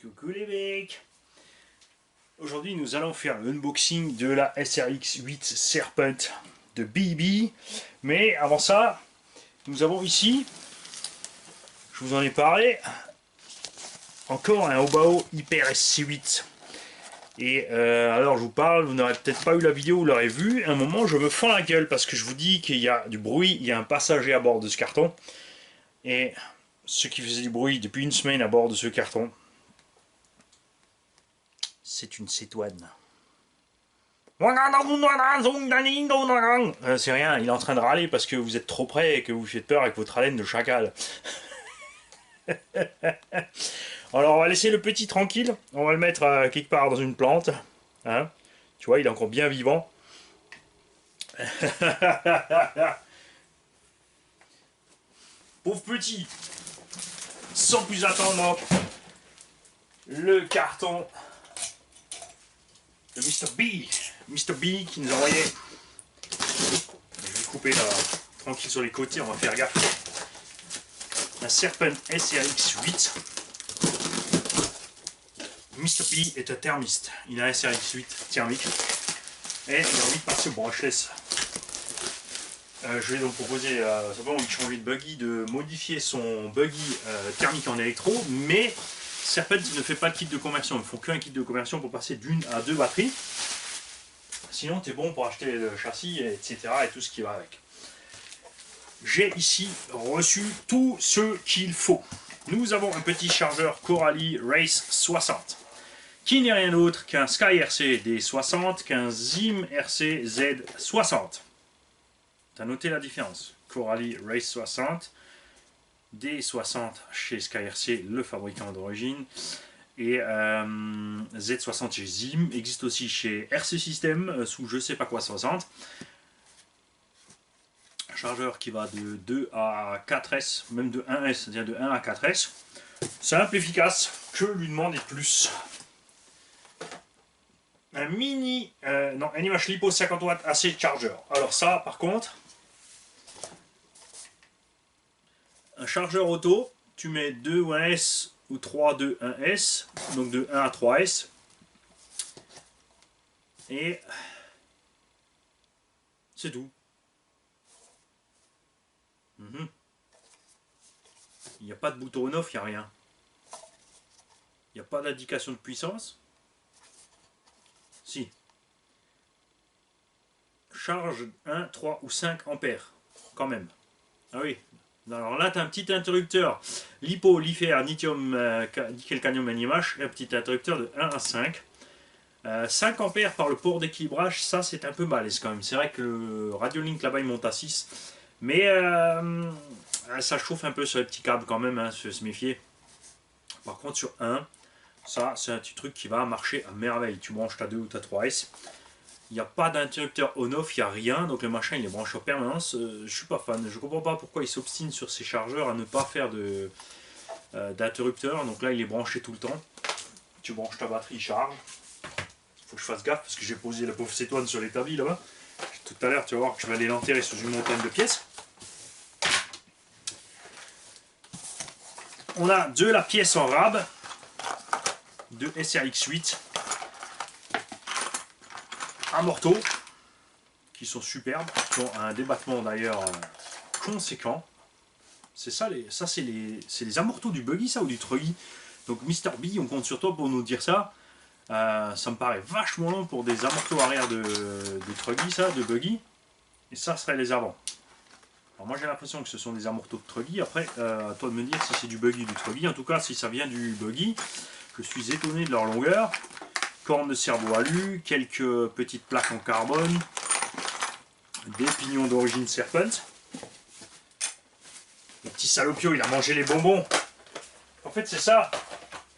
Coucou les mecs. Aujourd'hui nous allons faire l'unboxing de la SRX 8 Serpent de BB. Mais avant ça, nous avons ici, je vous en ai parlé, encore un Obao Hyper SC8. Et alors je vous parle, vous n'aurez peut-être pas eu la vidéo, vous l'aurez vu, à un moment je me fends la gueule parce que je vous dis qu'il y a du bruit, il y a un passager à bord de ce carton. Et ce qui faisait du bruit depuis une semaine à bord de ce carton, c'est une cétoine. C'est rien, il est en train de râler parce que vous êtes trop près et que vous faites peur avec votre haleine de chacal. Alors on va laisser le petit tranquille, on va le mettre quelque part dans une plante. Hein, tu vois, il est encore bien vivant. Pauvre petit. Sans plus attendre, le carton de Mr. B. Mr. B qui nous a envoyé. Je vais couper là, tranquille sur les côtés, on va faire gaffe. La Serpent SRX 8. Mr. B est un thermiste. Il a un SRX 8 thermique. Et il a envie de passer au brushless. Je vais donc proposer simplement de changer de buggy, de modifier son buggy thermique en électro, mais Serpent ne fait pas de kit de conversion, il ne faut qu'un kit de conversion pour passer d'une à deux batteries. Sinon tu es bon pour acheter le châssis, etc. et tout ce qui va avec. J'ai ici reçu tout ce qu'il faut. Nous avons un petit chargeur Coralie Race 60, qui n'est rien d'autre qu'un Sky RC D60, qu'un Zim RC Z60. Tu as noté la différence. Coralie Race 60, D60 chez Sky RC, le fabricant d'origine, et Z60 chez Zim, existe aussi chez RC System, sous je sais pas quoi 60. Un chargeur qui va de 2 à 4S, même de 1S, c'est-à-dire de 1 à 4S. Simple, efficace, que lui demander de plus. Un mini, non, NiMH Lipo 50 watts AC chargeur. Alors ça, par contre, un chargeur auto, tu mets 2 ou 1S ou 3 de 1S, donc de 1 à 3S. Et c'est tout. Il n'y a pas de bouton on-off, il n'y a rien. Il n'y a pas d'indication de puissance. Si. Charge 1, 3 ou 5 ampères, quand même. Ah oui. Alors là, tu as un petit interrupteur lipo, lifer, lithium, nickel, cadmium, NiMH, et un petit interrupteur de 1 à 5. 5 ampères par le port d'équilibrage, ça c'est un peu balèze quand même. C'est vrai que le Radiolink là-bas il monte à 6. Mais ça chauffe un peu sur les petits câbles quand même, hein, se méfier. Par contre sur 1, ça c'est un petit truc qui va marcher à merveille. Tu branches ta 2 ou ta 3S. Il n'y a pas d'interrupteur on-off, il n'y a rien, donc le machin il est branché en permanence. Je suis pas fan, je comprends pas pourquoi il s'obstine sur ces chargeurs à ne pas faire d'interrupteur. Donc là il est branché tout le temps. Tu branches ta batterie, il charge. Faut que je fasse gaffe parce que j'ai posé la pauvre cétoine sur l'établi là-bas. Tout à l'heure tu vas voir que je vais aller l'enterrer sous une montagne de pièces. On a de la pièce en rab de SRX 8. Un morteau qui sont superbes, qui ont un débattement d'ailleurs conséquent. C'est ça, ça c'est les amorteaux du buggy ça ou du truggy. Donc Mr. B, on compte sur toi pour nous dire ça. Ça me paraît vachement long pour des amorteaux arrière de truggy ça, de buggy. Et ça serait les avant. Alors moi j'ai l'impression que ce sont des amorteaux de truggy. Après, à toi de me dire si c'est du buggy ou du truggy. En tout cas, si ça vient du buggy, je suis étonné de leur longueur. Corne de cerveau alu, quelques petites plaques en carbone, des pignons d'origine Serpent. Le petit salopio, il a mangé les bonbons. En fait, c'est ça.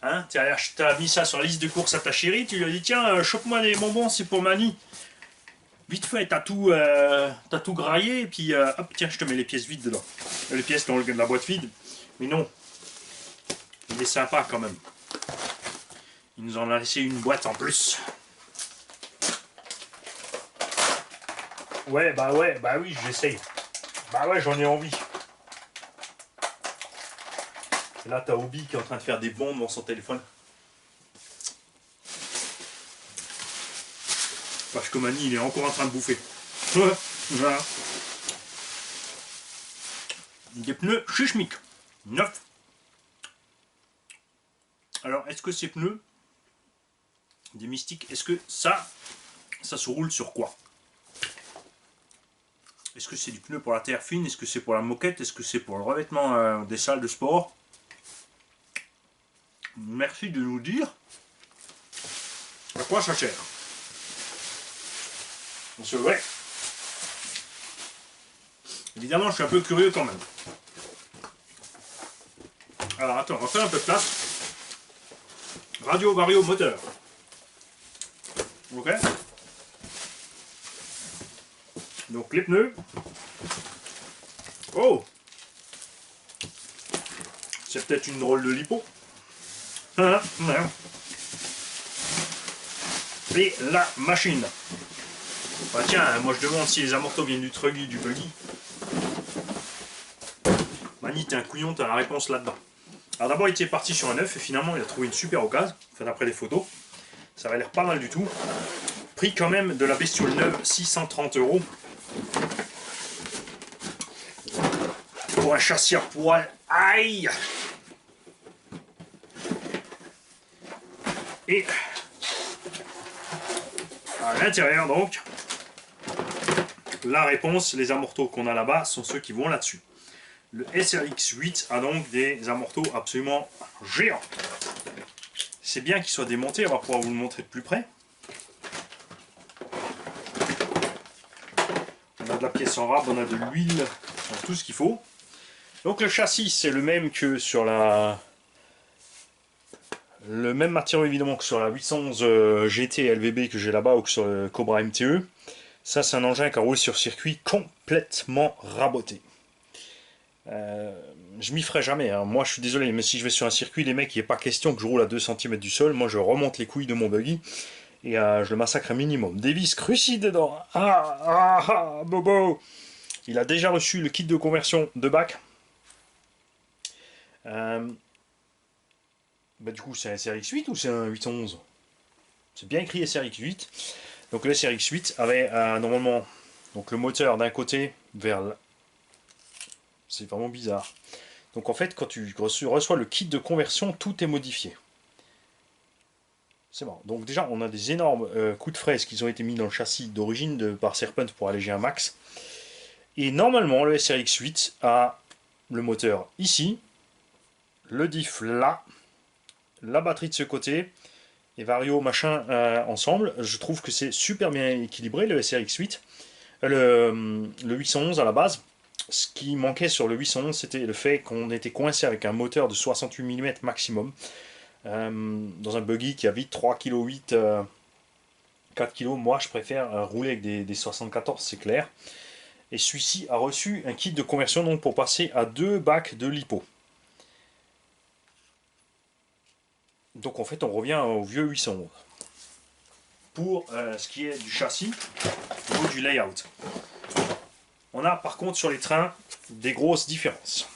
Hein, tu as mis ça sur la liste de courses à ta chérie, tu lui as dit tiens, chope-moi des bonbons, c'est pour mamie. Vite fait, t'as tout graillé, et puis hop, tiens, je te mets les pièces vides dedans. Les pièces dans la boîte vide. Mais non, il est sympa quand même. Il nous en a laissé une boîte en plus. Ouais, bah oui, j'essaye. Bah ouais, j'en ai envie. Et là, t'as Obi qui est en train de faire des bombes dans son téléphone. Parce que Mani, il est encore en train de bouffer. Voilà. Des pneus Shishmik, neufs. Alors, est-ce que ces pneus, des mystiques, est-ce que ça se roule sur quoi? Est-ce que c'est du pneu pour la terre fine? Est-ce que c'est pour la moquette? Est-ce que c'est pour le revêtement des salles de sport? Merci de nous dire à quoi ça sert. C'est vrai. Évidemment, je suis un peu curieux quand même. Alors attends, on va faire un peu de place. Radio Vario moteur. Ok. Donc les pneus. Oh, c'est peut-être une drôle de lipo. Et la machine. Bah tiens, moi je demande si les amortos viennent du truggy, du buggy. Mani, t'es un couillon, t'as la réponse là-dedans. Alors d'abord il était parti sur un neuf et finalement il a trouvé une super occasion, enfin d'après les photos. Ça avait l'air pas mal du tout. Prix quand même de la bestiole neuve, 630 €. Pour un châssis à poil, aïe! Et à l'intérieur donc, la réponse, les amortos qu'on a là-bas sont ceux qui vont là-dessus. Le SRX8 a donc des amortos absolument géants. C'est bien qu'ils soient démontés, on va pouvoir vous le montrer de plus près. On a de la pièce en rab, on a de l'huile, on a tout ce qu'il faut. Donc le châssis c'est le même que sur la... Le même matériau évidemment que sur la 811 GT LVB que j'ai là-bas ou que sur le Cobra MTE. Ça c'est un engin qui roule sur circuit complètement raboté. Je m'y ferai jamais, hein. Moi je suis désolé, mais si je vais sur un circuit, les mecs, il n'est pas question que je roule à 2 cm du sol. Moi je remonte les couilles de mon buggy et je le massacre un minimum. Des vis crucides dedans. Bobo. Il a déjà reçu le kit de conversion de bac. Bah, du coup, c'est un SRX8 ou c'est un 811? C'est bien écrit SRX8. Donc le SRX8 avait normalement donc, le moteur d'un côté vers là. C'est vraiment bizarre. Donc en fait, quand tu reçois le kit de conversion, tout est modifié. C'est marrant. Donc déjà, on a des énormes coups de fraise qui ont été mis dans le châssis d'origine par Serpent pour alléger un max. Et normalement, le SRX8 a le moteur ici, le diff là, la batterie de ce côté, et Vario machin ensemble. Je trouve que c'est super bien équilibré le SRX8. Le 811 à la base. Ce qui manquait sur le 811, c'était le fait qu'on était coincé avec un moteur de 68 mm maximum. Dans un buggy qui a vite 3,8 kg, 4 kg, moi je préfère rouler avec des 74, c'est clair. Et celui-ci a reçu un kit de conversion donc, pour passer à 2 bacs de lipo. Donc en fait on revient au vieux 811. Pour ce qui est du châssis ou du layout. On a par contre sur les trains des grosses différences.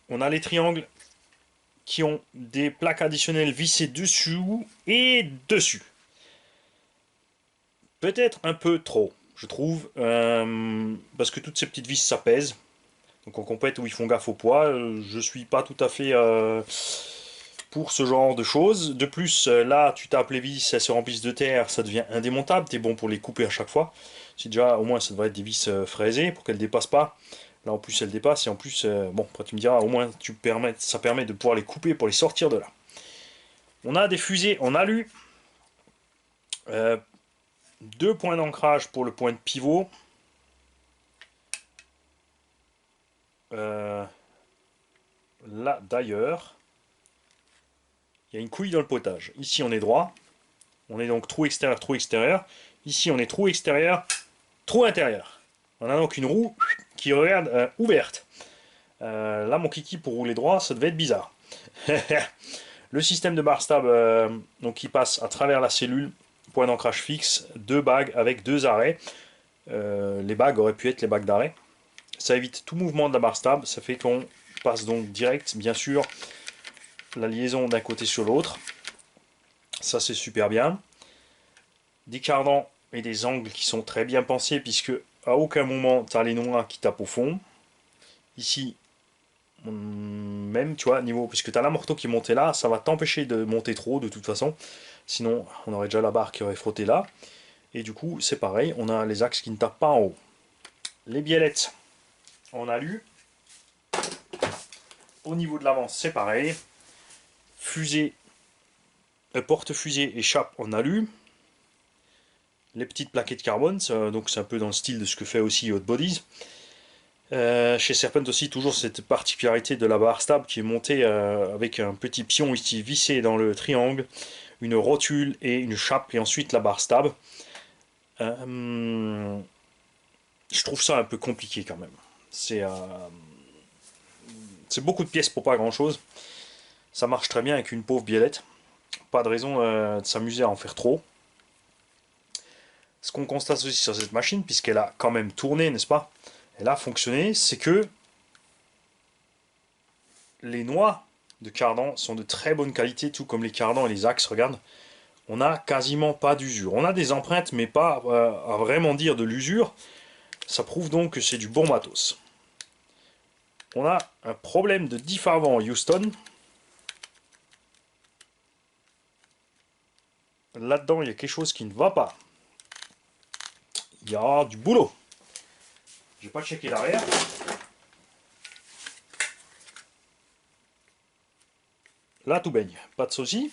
On a les triangles qui ont des plaques additionnelles vissées dessous et dessus. Peut-être un peu trop, je trouve, parce que toutes ces petites vis ça pèse. Donc en compète où ils font gaffe au poids, je suis pas tout à fait pour ce genre de choses. De plus, là tu tapes les vis, elles se remplissent de terre, ça devient indémontable, t'es bon pour les couper à chaque fois. C'est déjà, au moins ça devrait être des vis fraisées pour qu'elles ne dépassent pas. Là en plus elles dépassent et en plus, bon, après tu me diras, au moins ça permet de pouvoir les couper pour les sortir de là. On a des fusées en alu. 2 points d'ancrage pour le point de pivot. Là d'ailleurs, il y a une couille dans le potage. Ici on est droit. On est donc trou extérieur, trou extérieur. Ici on est trou extérieur, trou intérieur. On a donc une roue qui regarde ouverte. Là mon kiki pour rouler droit, ça devait être bizarre. Le système de bar stab donc qui passe à travers la cellule, point d'ancrage fixe, 2 bagues avec 2 arrêts. Les bagues auraient pu être les bagues d'arrêt. Ça évite tout mouvement de la barre stable, ça fait qu'on passe donc direct, bien sûr, la liaison d'un côté sur l'autre. Ça c'est super bien. des cardans et des angles qui sont très bien pensés, puisque à aucun moment tu as les noix qui tapent au fond. Ici, même, tu vois, niveau, puisque tu as l'amorto qui est monté là, ça va t'empêcher de monter trop de toute façon. Sinon, on aurait déjà la barre qui aurait frotté là. Et du coup, c'est pareil, on a les axes qui ne tapent pas en haut. Les biellettes en alu. Au niveau de l'avance, c'est pareil. Fusée, porte-fusée et chape en alu. Les petites plaquettes carbone, donc c'est un peu dans le style de ce que fait aussi Hot Bodies. Chez Serpent aussi, toujours cette particularité de la barre stable qui est montée avec un petit pion ici vissé dans le triangle, une rotule et une chape, et ensuite la barre stable. Je trouve ça un peu compliqué quand même. C'est beaucoup de pièces pour pas grand chose. Ça marche très bien avec une pauvre biellette. Pas de raison de s'amuser à en faire trop. Ce qu'on constate aussi sur cette machine, puisqu'elle a quand même tourné, n'est-ce pas? Elle a fonctionné, c'est que les noix de cardan sont de très bonne qualité, tout comme les cardans et les axes, regarde. On n'a quasiment pas d'usure. On a des empreintes, mais pas à vraiment dire de l'usure. Ça prouve donc que c'est du bon matos. On a un problème de diff avant Houston. Là-dedans, il y a quelque chose qui ne va pas. Il y a du boulot. Je vais pas checker l'arrière. Là, tout baigne. Pas de souci.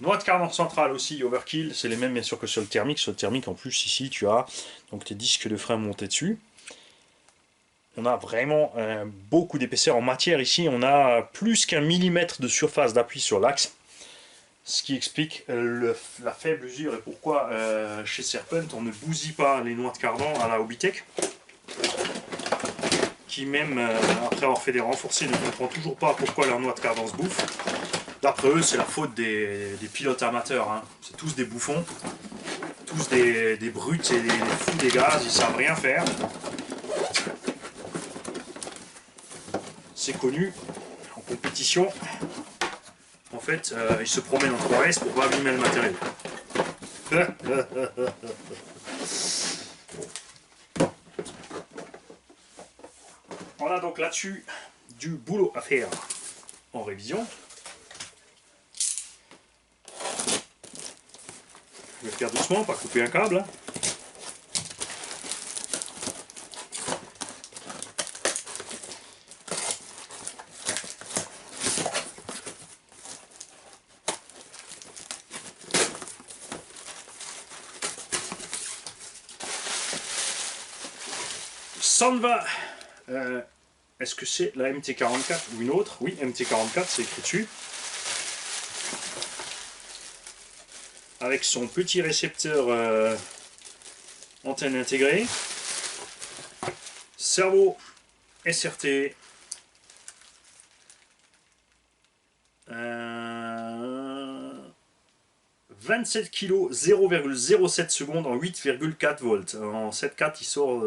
Noix de cardan centrale aussi, overkill. C'est les mêmes bien sûr que sur le thermique. Sur le thermique, en plus, ici, tu as donc tes disques de frein montés dessus. On a vraiment beaucoup d'épaisseur en matière ici. On a plus qu'un millimètre de surface d'appui sur l'axe. Ce qui explique la faible usure et pourquoi chez Serpent on ne bousille pas les noix de cardan à la Hobbytech, qui même après avoir fait des renforcés ne comprend toujours pas pourquoi leurs noix de cardan se bouffent. D'après eux, c'est la faute des pilotes amateurs, hein. C'est tous des bouffons, tous des brutes et des fous des gaz, ils savent rien faire. C'est connu en compétition. En fait, ils se promènent en 3S pour pas abîmer le matériel. On a donc là-dessus du boulot à faire en révision. Je vais le faire doucement, pas couper un câble. Sanva, est-ce que c'est la MT44 ou une autre? Oui, MT44, c'est écrit dessus. Avec son petit récepteur antenne intégrée. Cerveau SRT. 27 kg, 0,07 secondes en 8,4 volts. En 7,4 il sort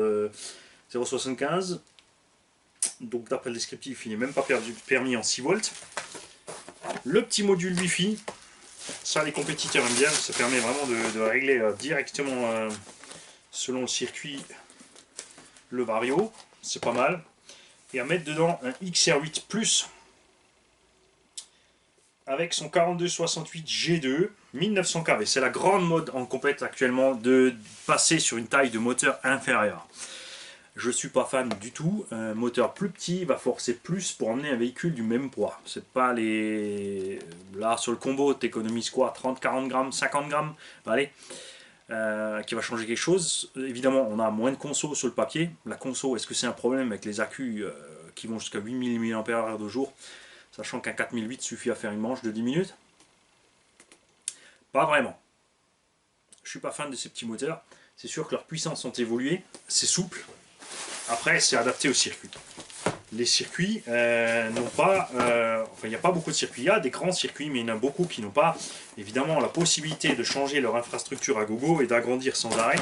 0,75. Donc d'après le descriptif il n'est même pas permis en 6 volts. Le petit module Wi-Fi, ça les compétiteurs aiment bien, ça permet vraiment de régler directement selon le circuit le vario, c'est pas mal. Et à mettre dedans un XR8 Plus avec son 4268 G2 1900 kV. C'est la grande mode en compète actuellement de passer sur une taille de moteur inférieure. Je suis pas fan du tout. Un moteur plus petit va forcer plus pour emmener un véhicule du même poids. C'est pas les... Là sur le combo tu économises quoi, 30, 40 grammes, 50 grammes, allez, qui va changer quelque chose. Évidemment on a moins de conso sur le papier. La conso, est-ce que c'est un problème avec les accus qui vont jusqu'à 8000 mAh de jour, sachant qu'un 4008 suffit à faire une manche de 10 minutes? Pas vraiment. Je suis pas fan de ces petits moteurs. C'est sûr que leurs puissances ont évolué, c'est souple. Après, c'est adapté au circuit. Les circuits n'ont pas... enfin, il n'y a pas beaucoup de circuits. Il y a des grands circuits, mais il y en a beaucoup qui n'ont pas, évidemment, la possibilité de changer leur infrastructure à gogo et d'agrandir sans arrêt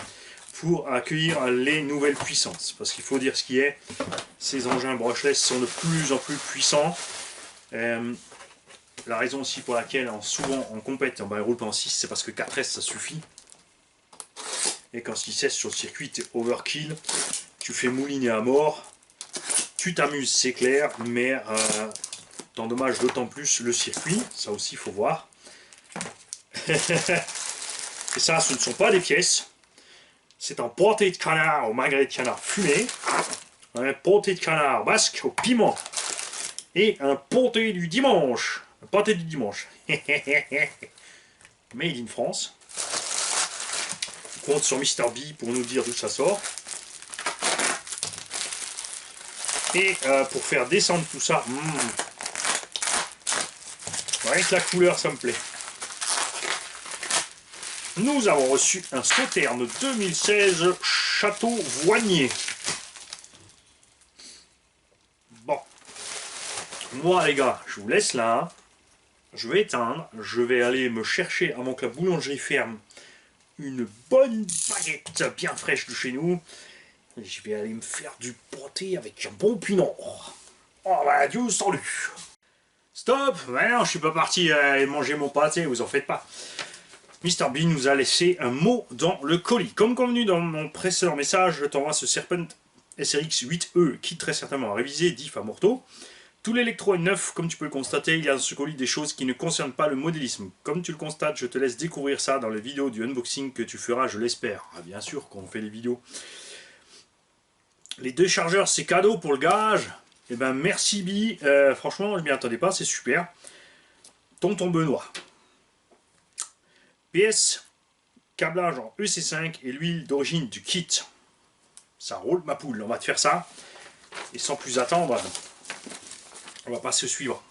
pour accueillir les nouvelles puissances. Parce qu'il faut dire ce qui est, ces engins brushless sont de plus en plus puissants. la raison aussi pour laquelle souvent en compète, il roule pas en 6, c'est parce que 4S ça suffit. Et quand 6S sur le circuit, t'es overkill, tu fais mouliner à mort, tu t'amuses, c'est clair, mais t'endommages d'autant plus le circuit, ça aussi il faut voir. Et ça, ce ne sont pas des pièces, c'est un pâté de canard au magret de canard fumé, un pâté de canard basque au piment, et un pâté du dimanche, un pâté du dimanche. Made in France. On compte sur Mr. B pour nous dire d'où ça sort. Et pour faire descendre tout ça, rien que la couleur, ça me plaît. Nous avons reçu un Sauterne 2016 Château Voignier. Bon. Moi, les gars, je vous laisse là. Je vais éteindre. Je vais aller me chercher, avant que la boulangerie ferme, une bonne baguette bien fraîche de chez nous. Et je vais aller me faire du pâté avec un bon pinard. Oh bah adieu, salut. Stop. Ouais, non, je suis pas parti manger mon pâté, vous en faites pas. Mr. B nous a laissé un mot dans le colis. Comme convenu dans mon précédent message, je t'envoie ce Serpent SRX 8E qui très certainement a révisé diff à morteau. Tout l'électro est neuf, comme tu peux le constater, il y a dans ce colis des choses qui ne concernent pas le modélisme. Comme tu le constates, je te laisse découvrir ça dans les vidéos du unboxing que tu feras, je l'espère. Ah, bien sûr qu'on fait les vidéos. Les 2 chargeurs, c'est cadeau pour le garage. Eh ben merci B, franchement je m'y attendais pas, c'est super. Tonton Benoît. PS, câblage en EC5 et l'huile d'origine du kit. Ça roule ma poule, on va te faire ça. Et sans plus attendre, on va pas se suivre.